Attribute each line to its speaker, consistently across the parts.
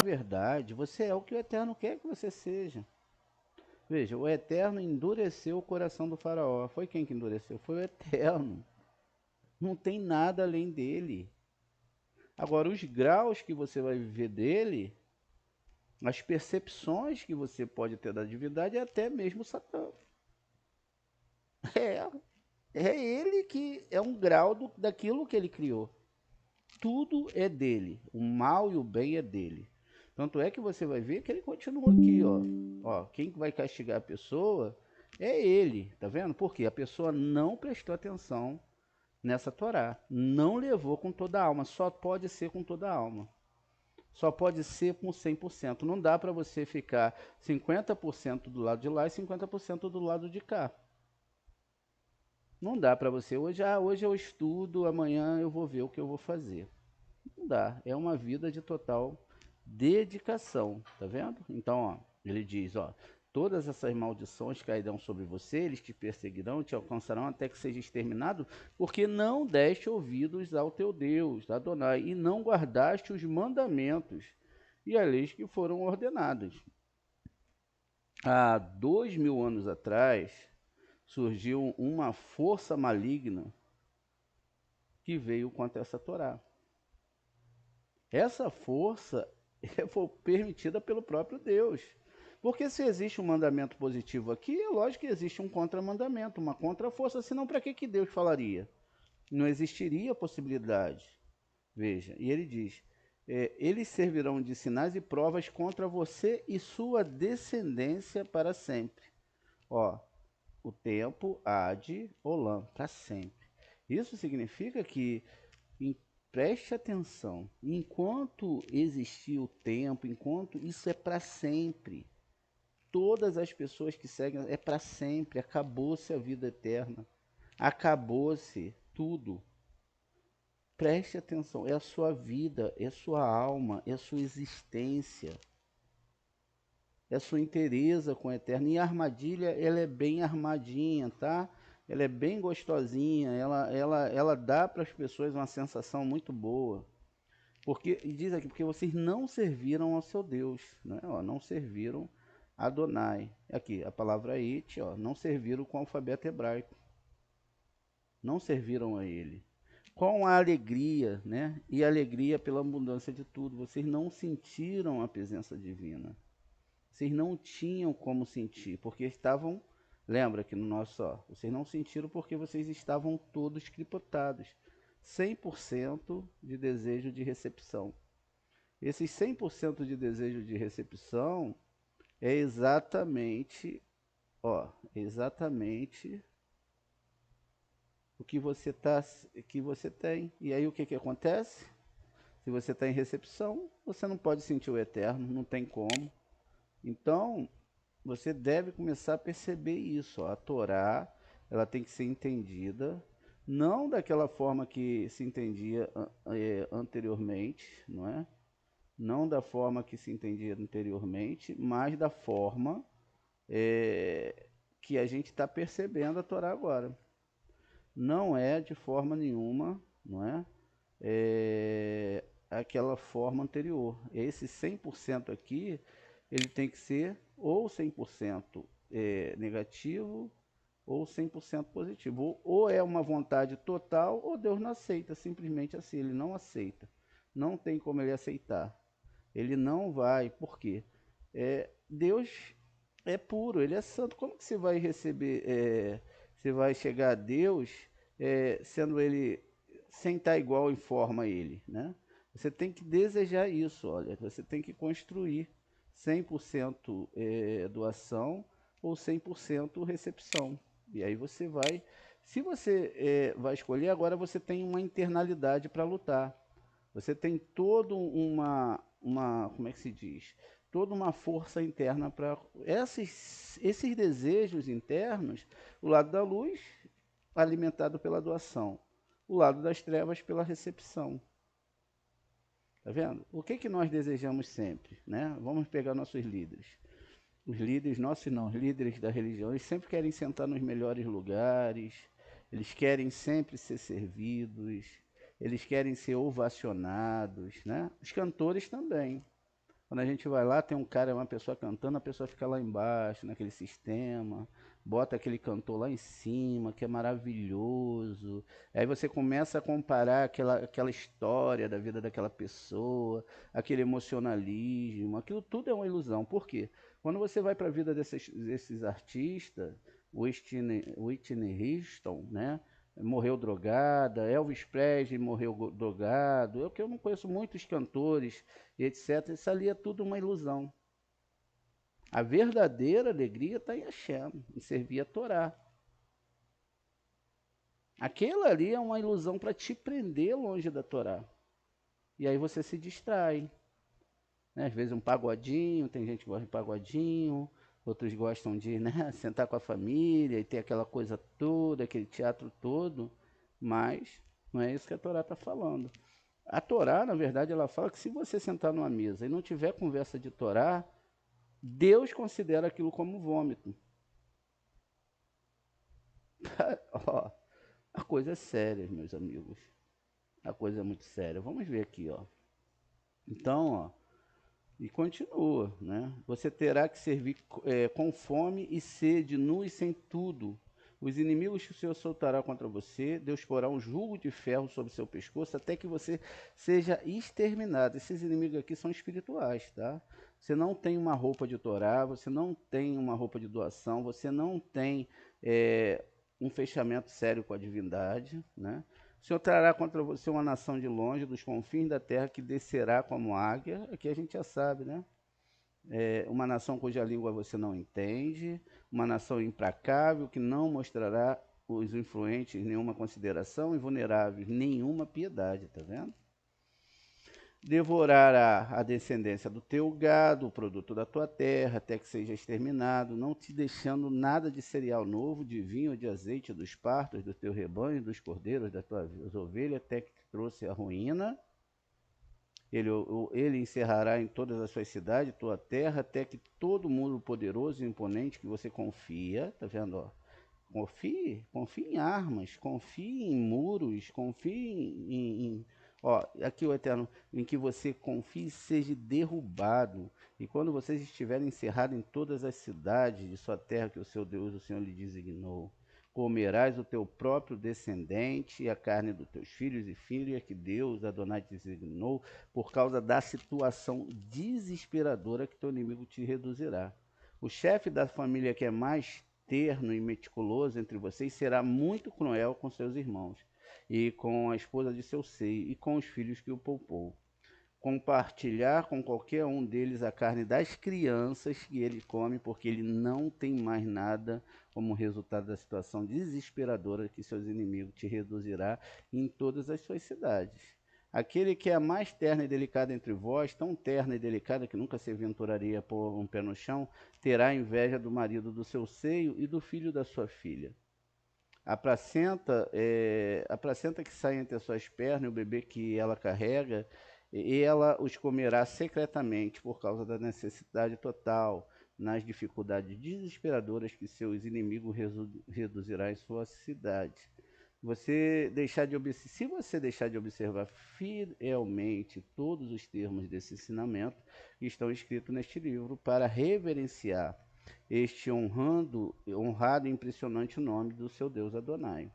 Speaker 1: Verdade, você é o que o Eterno quer que você seja. Veja, o Eterno endureceu o coração do faraó. Foi quem que endureceu? Foi o Eterno. Não tem nada além dele. Agora, os graus que você vai viver dele, as percepções que você pode ter da divindade, é até mesmo Satã. É, é ele que é um grau daquilo que ele criou. Tudo é dele. O mal e o bem é dele. Tanto é que você vai ver que ele continua aqui, ó. Ó, quem vai castigar a pessoa é ele, tá vendo? Porque a pessoa não prestou atenção nessa Torá. Não levou com toda a alma. Só pode ser com toda a alma. Só pode ser com 100%. Não dá para você ficar 50% do lado de lá e 50% do lado de cá. Não dá para você. Hoje eu estudo, amanhã eu vou ver o que eu vou fazer. Não dá. É uma vida de total dedicação, tá vendo? Então, ó, ele diz, ó, todas essas maldições cairão sobre você, eles te perseguirão, te alcançarão até que seja exterminado, porque não deste ouvidos ao teu Deus, Adonai, e não guardaste os mandamentos e as leis que foram ordenadas. Há 2000 anos atrás, surgiu uma força maligna que veio contra essa Torá. Essa força foi permitida pelo próprio Deus. Porque se existe um mandamento positivo aqui, é lógico que existe um contramandamento, uma contra-força, senão para que Deus falaria? Não existiria possibilidade. Veja, e ele diz, eles servirão de sinais e provas contra você e sua descendência para sempre. Ó, o tempo, ad, olam, para sempre. Isso significa que preste atenção, enquanto existir o tempo, enquanto isso é para sempre, todas as pessoas que seguem é para sempre, acabou-se a vida eterna, acabou-se tudo. Preste atenção, é a sua vida, é a sua alma, é a sua existência, é a sua inteireza com o eterno. E a armadilha, ela é bem armadinha, tá? Ela é bem gostosinha, ela dá para as pessoas uma sensação muito boa. Porque, e diz aqui, porque vocês não serviram ao seu Deus, né? Ó, não serviram a Adonai. Aqui, a palavra it, ó, não serviram com o alfabeto hebraico. Não serviram a ele. Com a alegria, né? E alegria pela abundância de tudo. Vocês não sentiram a presença divina. Vocês não tinham como sentir, porque estavam, lembra que no nosso, ó, vocês não sentiram porque vocês estavam todos cripotados. 100% de desejo de recepção. Esses 100% de desejo de recepção é exatamente, ó, exatamente o que você tem. E aí o que acontece? Se você está em recepção, você não pode sentir o eterno, não tem como. Então, você deve começar a perceber isso, ó. A Torá, ela tem que ser entendida não daquela forma que se entendia anteriormente, não é? Não da forma que se entendia anteriormente, mas da forma que a gente está percebendo a Torá agora. Não é de forma nenhuma, não é? Aquela forma anterior. Esse 100% aqui, ele tem que ser ou 100% negativo ou 100% positivo. Ou é uma vontade total ou Deus não aceita, simplesmente assim, ele não aceita. Não tem como ele aceitar. Ele não vai, por quê? Deus é puro, ele é santo. Como que você vai receber, você vai chegar a Deus sendo ele, sem estar igual em forma a ele, né? Você tem que desejar isso, olha, você tem que construir 100% doação ou 100% recepção. E aí você vai, se você vai escolher, agora você tem uma internalidade para lutar. Você tem toda como é que se diz? Toda uma força interna para esses desejos internos, o lado da luz alimentado pela doação, o lado das trevas pela recepção. Tá vendo? O que nós desejamos sempre, né? Vamos pegar nossos líderes. Os líderes, nossos não, os líderes da religião, eles sempre querem sentar nos melhores lugares, eles querem sempre ser servidos, eles querem ser ovacionados, né? Os cantores também. Quando a gente vai lá, tem um cara, uma pessoa cantando, a pessoa fica lá embaixo, naquele sistema, bota aquele cantor lá em cima, que é maravilhoso. Aí você começa a comparar aquela história da vida daquela pessoa, aquele emocionalismo, aquilo tudo é uma ilusão. Por quê? Quando você vai para a vida desses artistas, Whitney Houston, né? Morreu drogada, Elvis Presley morreu drogado. Eu não conheço muitos cantores e etc. Isso ali é tudo uma ilusão. A verdadeira alegria está em Hashem, em servir a Torá. Aquilo ali é uma ilusão para te prender longe da Torá. E aí você se distrai. Né? Às vezes um pagodinho, tem gente que gosta de pagodinho, outros gostam de, né, sentar com a família e ter aquela coisa toda, aquele teatro todo, mas não é isso que a Torá está falando. A Torá, na verdade, ela fala que se você sentar numa mesa e não tiver conversa de Torá, Deus considera aquilo como vômito. Ó, a coisa é séria, meus amigos. A coisa é muito séria. Vamos ver aqui, ó. Então, ó, e continua, né? Você terá que servir com fome e sede, nu e sem tudo. Os inimigos que o Senhor soltará contra você, Deus porá um jugo de ferro sobre seu pescoço, até que você seja exterminado. Esses inimigos aqui são espirituais, tá? Você não tem uma roupa de Torá, você não tem uma roupa de doação, você não tem um fechamento sério com a divindade, né? O Senhor trará contra você uma nação de longe, dos confins da terra, que descerá como águia. Aqui a gente já sabe, né? Uma nação cuja língua você não entende, uma nação implacável que não mostrará os influentes nenhuma consideração e vulneráveis nenhuma piedade, tá vendo? Devorará a descendência do teu gado, o produto da tua terra, até que seja exterminado, não te deixando nada de cereal novo, de vinho, de azeite dos partos, do teu rebanho, dos cordeiros, das tuas ovelhas, até que te trouxe a ruína. Ele encerrará em todas as suas cidades, tua terra, até que todo mundo poderoso e imponente que você confia, tá vendo, ó? Confie em armas, confie em muros, confie ó, aqui o Eterno, em que você confie seja derrubado. E quando vocês estiverem encerrados em todas as cidades de sua terra que o seu Deus, o Senhor lhe designou, comerás o teu próprio descendente e a carne dos teus filhos e filhas que Deus, Adonai, te designou, por causa da situação desesperadora que teu inimigo te reduzirá. O chefe da família que é mais terno e meticuloso entre vocês será muito cruel com seus irmãos, e com a esposa de seu seio, e com os filhos que o poupou. Compartilhar com qualquer um deles a carne das crianças que ele come, porque ele não tem mais nada como resultado da situação desesperadora que seus inimigos te reduzirá em todas as suas cidades. Aquele que é a mais terna e delicada entre vós, tão terna e delicada que nunca se aventuraria a pôr um pé no chão, terá inveja do marido do seu seio e do filho da sua filha. A placenta que sai entre as suas pernas, e o bebê que ela carrega, e ela os comerá secretamente por causa da necessidade total, nas dificuldades desesperadoras que seus inimigos reduzirá em sua cidade. Se você deixar de observar fielmente todos os termos desse ensinamento que estão escritos neste livro para reverenciar este honrado e impressionante nome do seu Deus Adonai.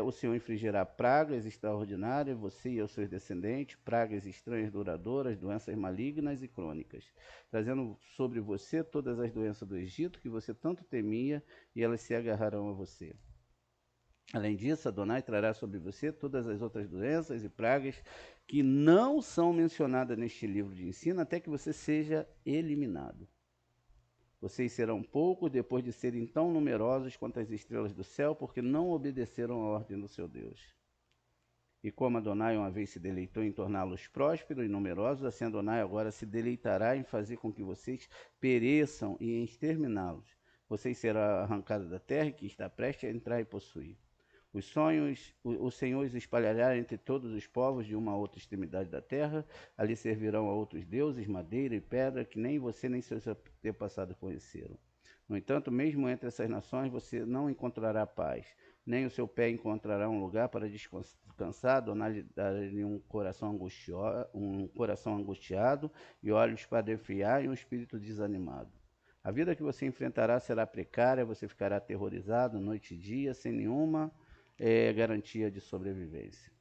Speaker 1: O Senhor infligirá pragas extraordinárias, você e aos seus descendentes, pragas estranhas duradouras, doenças malignas e crônicas, trazendo sobre você todas as doenças do Egito que você tanto temia, e elas se agarrarão a você. Além disso, Adonai trará sobre você todas as outras doenças e pragas que não são mencionadas neste livro de ensino, até que você seja eliminado. Vocês serão poucos depois de serem tão numerosos quanto as estrelas do céu, porque não obedeceram à ordem do seu Deus. E como Adonai uma vez se deleitou em torná-los prósperos e numerosos, assim Adonai agora se deleitará em fazer com que vocês pereçam e em exterminá-los. Vocês serão arrancados da terra que está prestes a entrar e possuir. O Senhor os espalhará entre todos os povos de uma a outra extremidade da terra. Ali servirão a outros deuses, madeira e pedra, que nem você nem seus antepassados conheceram. No entanto, mesmo entre essas nações, você não encontrará paz, nem o seu pé encontrará um lugar para descansar. Adonai dará-lhe um coração angustiado e olhos para defiar e um espírito desanimado. A vida que você enfrentará será precária, você ficará aterrorizado noite e dia, sem nenhuma garantia de sobrevivência.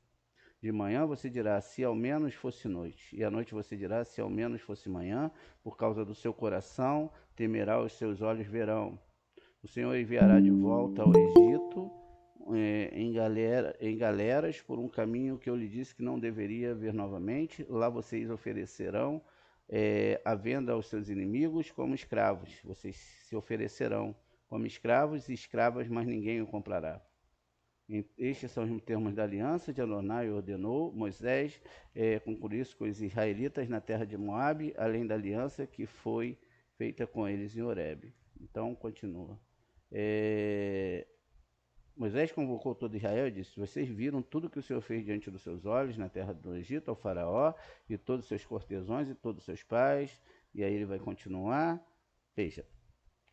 Speaker 1: De manhã você dirá, se ao menos fosse noite, e à noite você dirá, se ao menos fosse manhã, por causa do seu coração, temerá, os seus olhos verão. O Senhor enviará de volta ao Egito em galeras por um caminho que eu lhe disse que não deveria ver novamente. Lá vocês oferecerão a venda aos seus inimigos como escravos. Vocês se oferecerão como escravos e escravas, mas ninguém o comprará. Estes são os termos da aliança de Adonai ordenou Moisés concluir isso com os israelitas na terra de Moabe, além da aliança que foi feita com eles em Horebe. Então, continua. Moisés convocou todo Israel e disse: vocês viram tudo que o Senhor fez diante dos seus olhos na terra do Egito, ao faraó e todos os seus cortesãos e todos os seus pais. E aí ele vai continuar. Veja,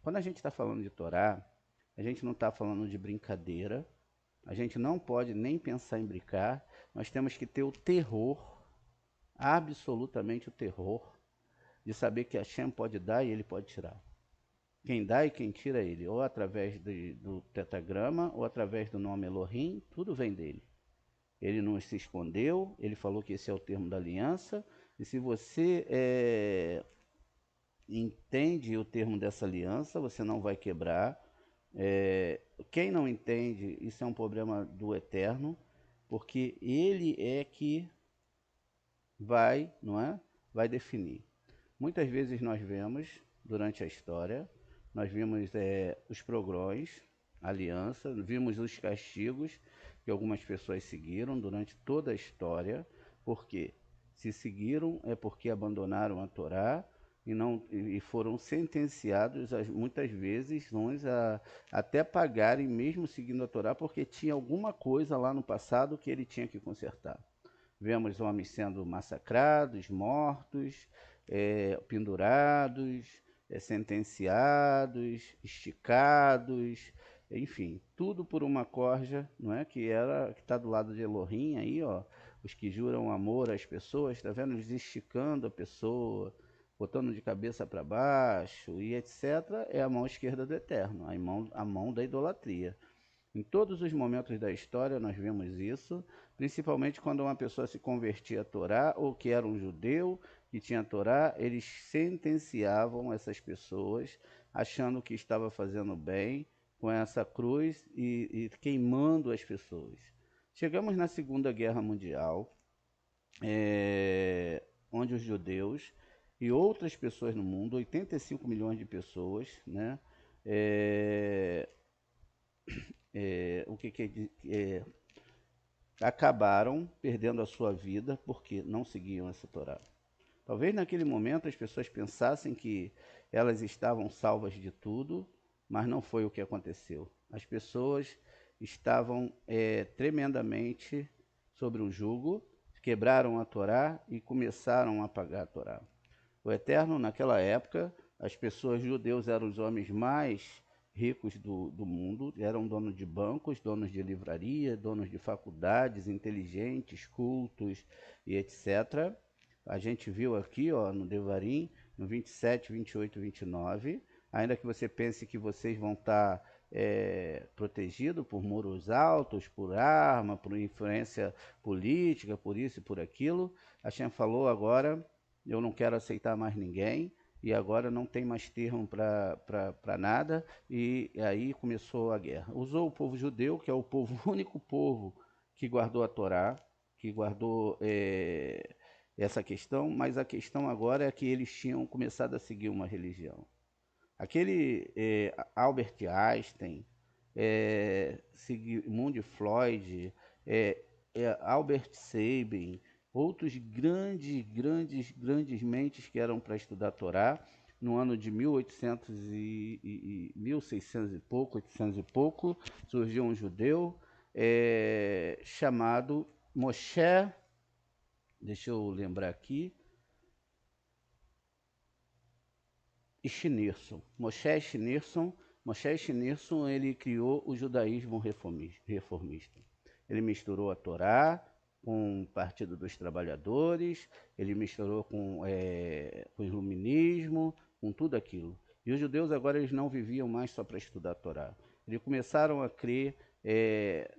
Speaker 1: quando a gente está falando de Torá, a gente não está falando de brincadeira. A gente não pode nem pensar em brincar. Nós temos que ter o terror, absolutamente o terror, de saber que Hashem pode dar e ele pode tirar. Quem dá e quem tira é ele, ou através do tetragrama, ou através do nome Elohim, tudo vem dele. Ele não se escondeu, ele falou que esse é o termo da aliança, e se você entende o termo dessa aliança, você não vai quebrar. Quem não entende, isso é um problema do Eterno, porque ele é que vai, não é? Vai definir. Muitas vezes nós vemos, durante a história, nós vimos os progrões, a aliança, vimos os castigos que algumas pessoas seguiram durante toda a história, porque se seguiram é porque abandonaram a Torá e foram sentenciados muitas vezes uns a até pagarem mesmo seguindo a Torá, porque tinha alguma coisa lá no passado que ele tinha que consertar. Vemos homens sendo massacrados, mortos, pendurados, sentenciados, esticados, enfim, tudo por uma corja, não é? Que está do lado de Elohim aí, ó, os que juram amor às pessoas, está vendo? Eles esticando a pessoa, botando de cabeça para baixo e etc. É a mão esquerda do Eterno, a mão da idolatria. Em todos os momentos da história nós vemos isso, principalmente quando uma pessoa se convertia à Torá ou que era um judeu que tinha a Torá, eles sentenciavam essas pessoas achando que estava fazendo bem com essa cruz e queimando as pessoas. Chegamos na Segunda Guerra Mundial, onde os judeus e outras pessoas no mundo, 85 milhões de pessoas, né, acabaram perdendo a sua vida porque não seguiam essa Torá. Talvez naquele momento as pessoas pensassem que elas estavam salvas de tudo, mas não foi o que aconteceu. As pessoas estavam tremendamente sobre um jugo, quebraram a Torá e começaram a pagar a Torá. O Eterno, naquela época, as pessoas judeus eram os homens mais ricos do mundo, eram donos de bancos, donos de livraria, donos de faculdades, inteligentes, cultos e etc. A gente viu aqui, ó, no Devarim, no 27, 28 e 29, ainda que você pense que vocês vão estar protegidos por muros altos, por arma, por influência política, por isso e por aquilo, a Hashem falou agora: eu não quero aceitar mais ninguém, e agora não tem mais termo para nada, e aí começou a guerra. Usou o povo judeu, que é o povo, o único povo que guardou a Torá, que guardou essa questão, mas a questão agora é que eles tinham começado a seguir uma religião. Aquele Albert Einstein, Sigmund Freud, Albert Sabin, outros grandes mentes que eram para estudar a Torá, no ano de 1800 e 1600 e pouco, 800 e pouco, surgiu um judeu chamado Moshe, deixa eu lembrar aqui, Schneerson. Moshe Schneerson, ele criou o judaísmo reformista. Ele misturou a Torá com o Partido dos Trabalhadores, ele misturou com o iluminismo, com tudo aquilo. E os judeus agora eles não viviam mais só para estudar a Torá. Eles começaram a crer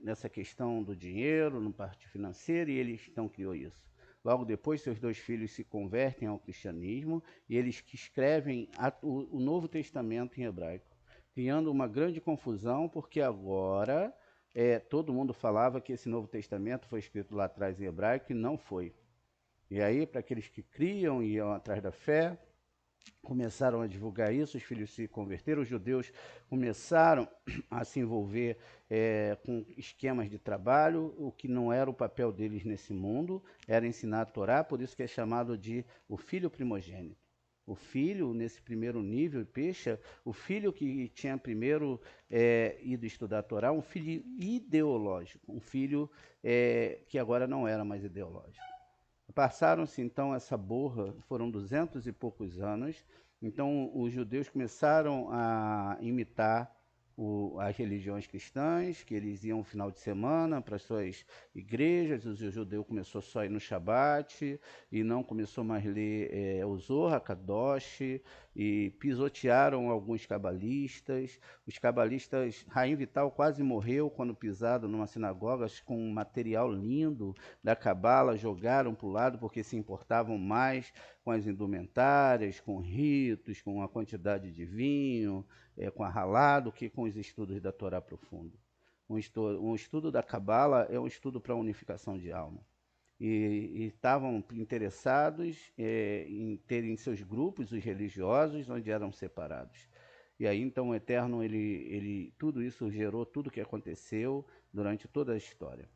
Speaker 1: nessa questão do dinheiro, no parte financeiro, e eles então criou isso. Logo depois, seus dois filhos se convertem ao cristianismo e eles que escrevem o Novo Testamento em hebraico, criando uma grande confusão, porque agora todo mundo falava que esse Novo Testamento foi escrito lá atrás em hebraico e não foi. E aí, para aqueles que criam e iam atrás da fé, começaram a divulgar isso, os filhos se converteram, os judeus começaram a se envolver com esquemas de trabalho, o que não era o papel deles nesse mundo, era ensinar a Torá, por isso que é chamado de o filho primogênito. O filho, nesse primeiro nível, Pesha, o filho que tinha primeiro ido estudar a Torá, um filho ideológico, um filho que agora não era mais ideológico. Passaram-se então essa borra, foram 200 e poucos anos, então os judeus começaram a imitar as religiões cristãs, que eles iam no final de semana para as suas igrejas, o judeu começou só a ir no Shabat, e não começou mais a ler o Zohar Kadosh, e pisotearam alguns cabalistas. Os cabalistas, Raim Vital quase morreu quando pisado numa sinagoga com um material lindo da cabala, jogaram para o lado porque se importavam mais com as indumentárias, com ritos, com a quantidade de vinho, com a halá, do que com os estudos da Torá profundo. Um estudo da cabala é um estudo para a unificação de alma. E estavam interessados em terem seus grupos, os religiosos, onde eram separados. E aí então o Eterno, tudo isso gerou tudo o que aconteceu durante toda a história.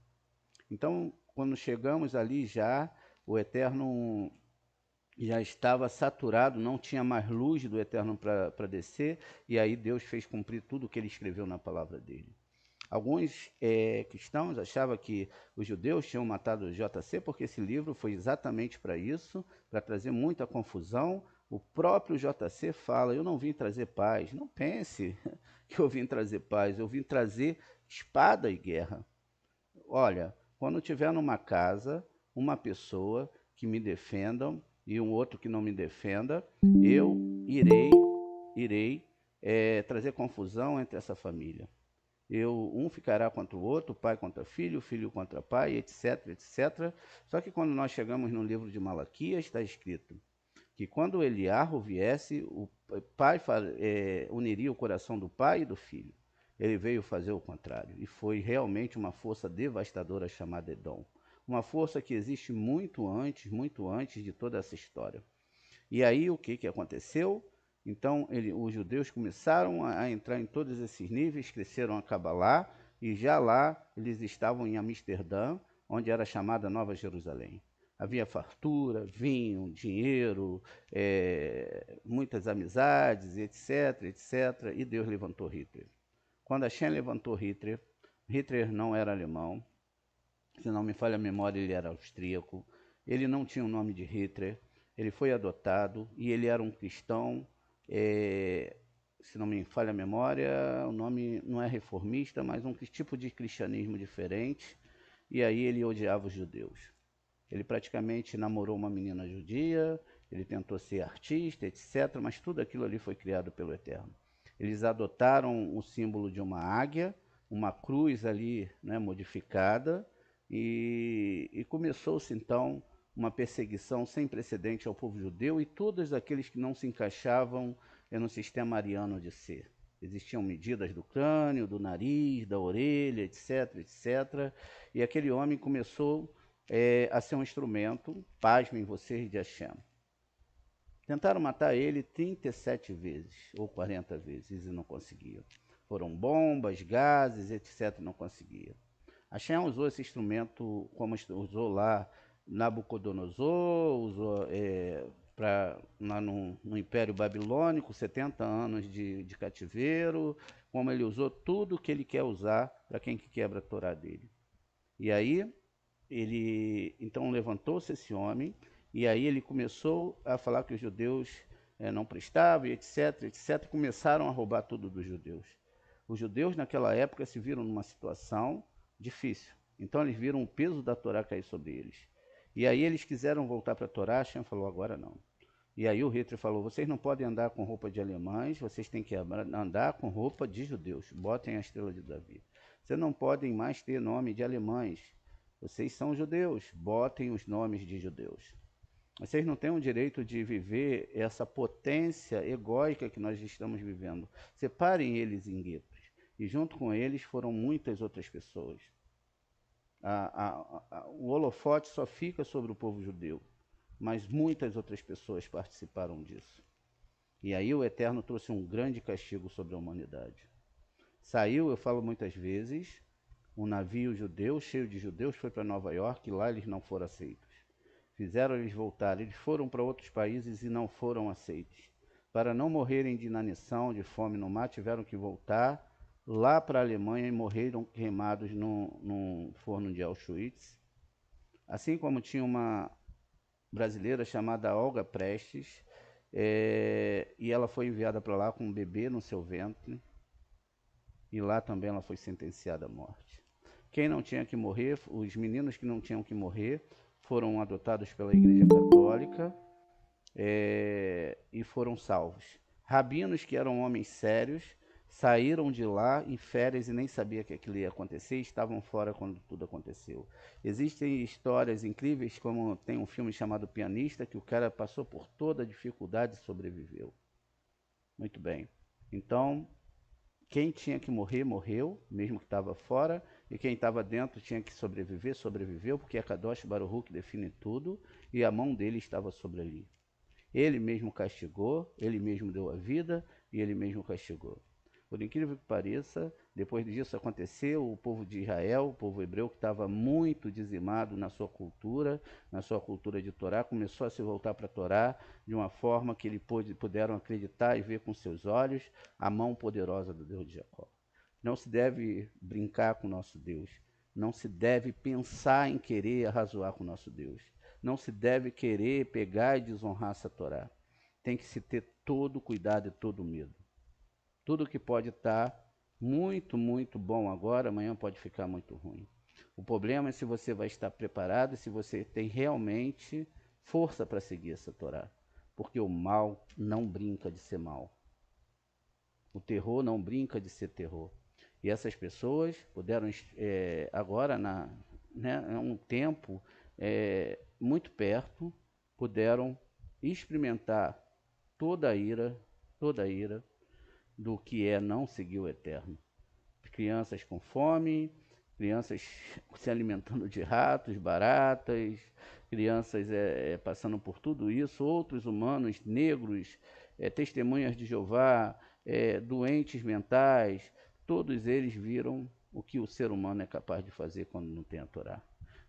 Speaker 1: Então, quando chegamos ali já, o Eterno já estava saturado, não tinha mais luz do Eterno para descer, e aí Deus fez cumprir tudo o que ele escreveu na palavra dele. Alguns cristãos achavam que os judeus tinham matado o JC porque esse livro foi exatamente para isso, para trazer muita confusão. O próprio JC fala, eu não vim trazer paz. Não pense que eu vim trazer paz, eu vim trazer espada e guerra. Olha, quando tiver numa casa uma pessoa que me defenda e um outro que não me defenda, eu irei trazer confusão entre essa família. Um ficará contra o outro, pai contra filho contra pai, etc, etc. Só que quando nós chegamos no livro de Malaquias, está escrito que quando Eliarro viesse, o pai uniria o coração do pai e do filho. Ele veio fazer o contrário, e foi realmente uma força devastadora chamada Edom. Uma força que existe muito antes de toda essa história. E aí o que aconteceu? Então os judeus começaram a entrar em todos esses níveis, cresceram a Cabalá, e já lá eles estavam em Amsterdã, onde era chamada Nova Jerusalém. Havia fartura, vinho, dinheiro, muitas amizades, etc, etc. E Deus levantou Hitler. Quando a Hashem levantou Hitler, Hitler não era alemão, se não me falha a memória, ele era austríaco, ele não tinha o nome de Hitler, ele foi adotado e ele era um cristão, se não me falha a memória, o nome não é reformista, mas um tipo de cristianismo diferente, e aí ele odiava os judeus. Ele praticamente namorou uma menina judia, ele tentou ser artista, etc., mas tudo aquilo ali foi criado pelo Eterno. Eles adotaram o símbolo de uma águia, uma cruz ali, né, modificada, e começou-se então uma perseguição sem precedente ao povo judeu e todos aqueles que não se encaixavam no sistema ariano de ser. Existiam medidas do crânio, do nariz, da orelha, etc, etc. E aquele homem começou a ser um instrumento, pasmem vocês, de Hashem. Tentaram matar ele 37 vezes, ou 40 vezes, e não conseguiam. Foram bombas, gases, etc, não conseguiam. Hashem usou esse instrumento como usou lá Nabucodonosor, usou lá no Império Babilônico, 70 anos de cativeiro, como ele usou tudo que ele quer usar para quem que quebra a Torá dele. E aí, ele então levantou-se esse homem, e aí ele começou a falar que os judeus não prestavam, etc, etc, e começaram a roubar tudo dos judeus. Os judeus naquela época se viram numa situação difícil, então eles viram o peso da Torá cair sobre eles. E aí eles quiseram voltar para a Torá, Hashem falou, agora não. E aí o Hitler falou, vocês não podem andar com roupa de alemães, vocês têm que andar com roupa de judeus, botem a estrela de Davi. Vocês não podem mais ter nome de alemães, vocês são judeus, botem os nomes de judeus. Vocês não têm o direito de viver essa potência egóica que nós estamos vivendo. Separem eles em guetos. E junto com eles foram muitas outras pessoas. O holofote só fica sobre o povo judeu, mas muitas outras pessoas participaram disso. E aí o Eterno trouxe um grande castigo sobre a humanidade. Saiu, eu falo muitas vezes, um navio judeu, cheio de judeus, foi para Nova York e lá eles não foram aceitos. Fizeram eles voltar, eles foram para outros países e não foram aceitos. Para não morrerem de inanição, de fome no mar, tiveram que voltar lá para a Alemanha e morreram queimados num forno de Auschwitz. Assim como tinha uma brasileira chamada Olga Prestes, e ela foi enviada para lá com um bebê no seu ventre, e lá também ela foi sentenciada à morte. Quem não tinha que morrer, os meninos que não tinham que morrer, foram adotados pela Igreja Católica e foram salvos. Rabinos que eram homens sérios, saíram de lá em férias e nem sabia que aquilo ia acontecer, estavam fora quando tudo aconteceu. Existem histórias incríveis, como tem um filme chamado Pianista, que o cara passou por toda a dificuldade e sobreviveu. Muito bem. Então, quem tinha que morrer, morreu, mesmo que estava fora, e quem estava dentro tinha que sobreviver, sobreviveu, porque é Kadosh Baruch Hu que define tudo, e a mão dele estava sobre ali. Ele mesmo castigou, ele mesmo deu a vida, e ele mesmo castigou. Por incrível que pareça, depois disso aconteceu, o povo de Israel, o povo hebreu, que estava muito dizimado na sua cultura de Torá, começou a se voltar para a Torá de uma forma que eles puderam acreditar e ver com seus olhos a mão poderosa do Deus de Jacó. Não se deve brincar com o nosso Deus. Não se deve pensar em querer arrazoar com o nosso Deus. Não se deve querer pegar e desonrar essa Torá. Tem que se ter todo cuidado e todo medo. Tudo que pode estar muito, muito bom agora, amanhã pode ficar muito ruim. O problema é se você vai estar preparado e se você tem realmente força para seguir essa Torá. Porque o mal não brinca de ser mal. O terror não brinca de ser terror. E essas pessoas puderam, agora, um tempo muito perto, puderam experimentar toda a ira do que é não seguir o Eterno. Crianças com fome, crianças se alimentando de ratos, baratas, crianças passando por tudo isso, outros humanos, negros, testemunhas de Jeová, doentes mentais, todos eles viram o que o ser humano é capaz de fazer quando não tem a Torá.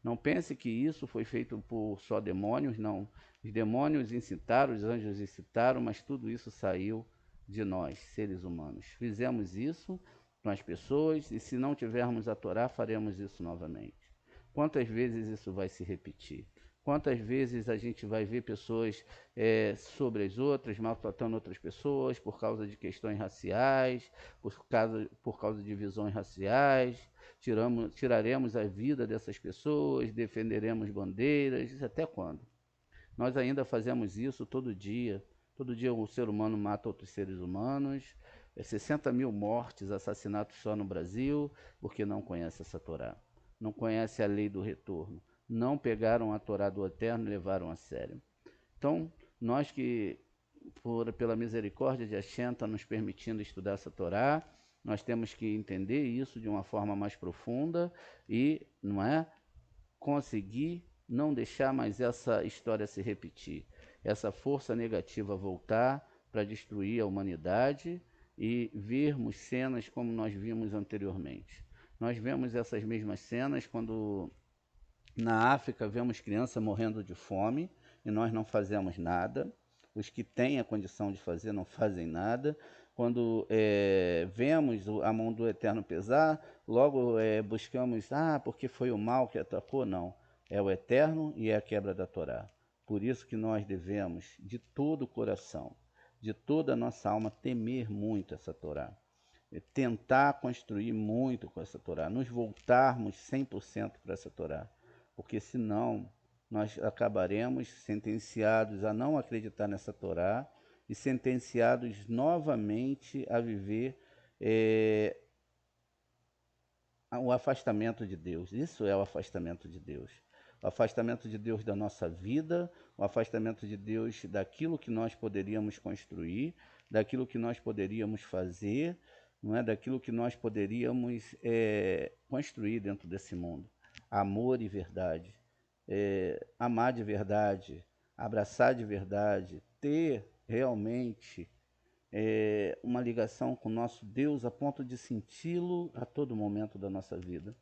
Speaker 1: Não pense que isso foi feito por só demônios, não. Os demônios incitaram, os anjos incitaram, mas tudo isso saiu de nós, seres humanos. Fizemos isso com as pessoas e se não tivermos a Torá, faremos isso novamente. Quantas vezes isso vai se repetir? Quantas vezes a gente vai ver pessoas sobre as outras, maltratando outras pessoas por causa de questões raciais, por causa de visões raciais, tiraremos a vida dessas pessoas, defenderemos bandeiras, até quando? Nós ainda fazemos isso todo dia. Todo dia o ser humano mata outros seres humanos. 60 mil mortes, assassinatos só no Brasil, porque não conhece essa Torá. Não conhece a lei do retorno. não pegaram a Torá do Eterno e levaram a sério. Então, nós que, pela misericórdia de Hashem, está nos permitindo estudar essa Torá, nós temos que entender isso de uma forma mais profunda e, não é, conseguir não deixar mais essa história se repetir, essa força negativa voltar para destruir a humanidade e vermos cenas como nós vimos anteriormente. Nós vemos essas mesmas cenas quando na África vemos crianças morrendo de fome e nós não fazemos nada. Os que têm a condição de fazer não fazem nada. Quando vemos a mão do Eterno pesar, logo buscamos, porque foi o mal que atacou. Não, é o Eterno e é a quebra da Torá. Por isso que nós devemos, de todo o coração, de toda a nossa alma, temer muito essa Torá. Tentar construir muito com essa Torá, nos voltarmos 100% para essa Torá, porque senão nós acabaremos sentenciados a não acreditar nessa Torá e sentenciados novamente a viver o afastamento de Deus. Isso é o afastamento de Deus. O afastamento de Deus da nossa vida, o afastamento de Deus daquilo que nós poderíamos construir, daquilo que nós poderíamos fazer, não é? Daquilo que nós poderíamos construir dentro desse mundo. Amor e verdade. Amar de verdade, abraçar de verdade, ter realmente uma ligação com o nosso Deus a ponto de senti-lo a todo momento da nossa vida.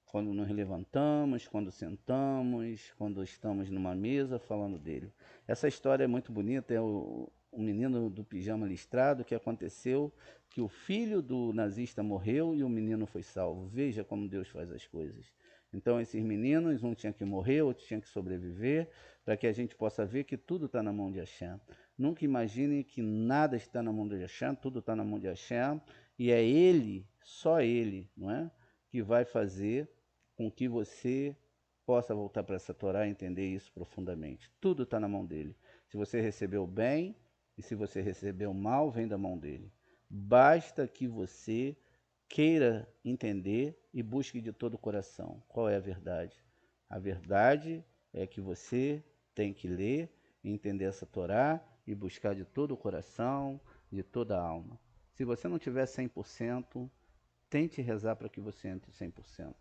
Speaker 1: Quando nos levantamos, quando sentamos, quando estamos numa mesa falando dele. Essa história é muito bonita, é o menino do pijama listrado, que aconteceu que o filho do nazista morreu e o menino foi salvo. Veja como Deus faz as coisas. Então esses meninos, um tinha que morrer, outro tinha que sobreviver, para que a gente possa ver que tudo está na mão de Hashem. Nunca imagine que nada está na mão de Hashem, tudo está na mão de Hashem, e é Ele, só Ele, não é? Que vai fazer com que você possa voltar para essa Torá e entender isso profundamente. Tudo está na mão dele. Se você recebeu bem e se você recebeu mal, vem da mão dele. Basta que você queira entender e busque de todo o coração. Qual é a verdade? A verdade é que você tem que ler, entender essa Torá e buscar de todo o coração, de toda a alma. Se você não tiver 100%, tente rezar para que você entre 100%.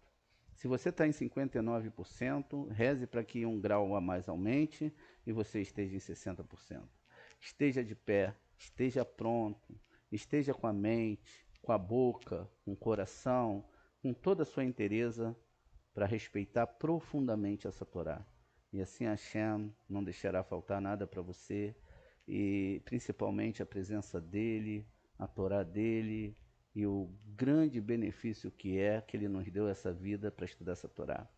Speaker 1: Se você está em 59%, reze para que um grau a mais aumente e você esteja em 60%. Esteja de pé, esteja pronto, esteja com a mente, com a boca, com o coração, com toda a sua inteireza para respeitar profundamente essa Torá. E assim Hashem não deixará faltar nada para você, e principalmente a presença dele, a Torá dele, e o grande benefício que é que ele nos deu essa vida para estudar essa Torá.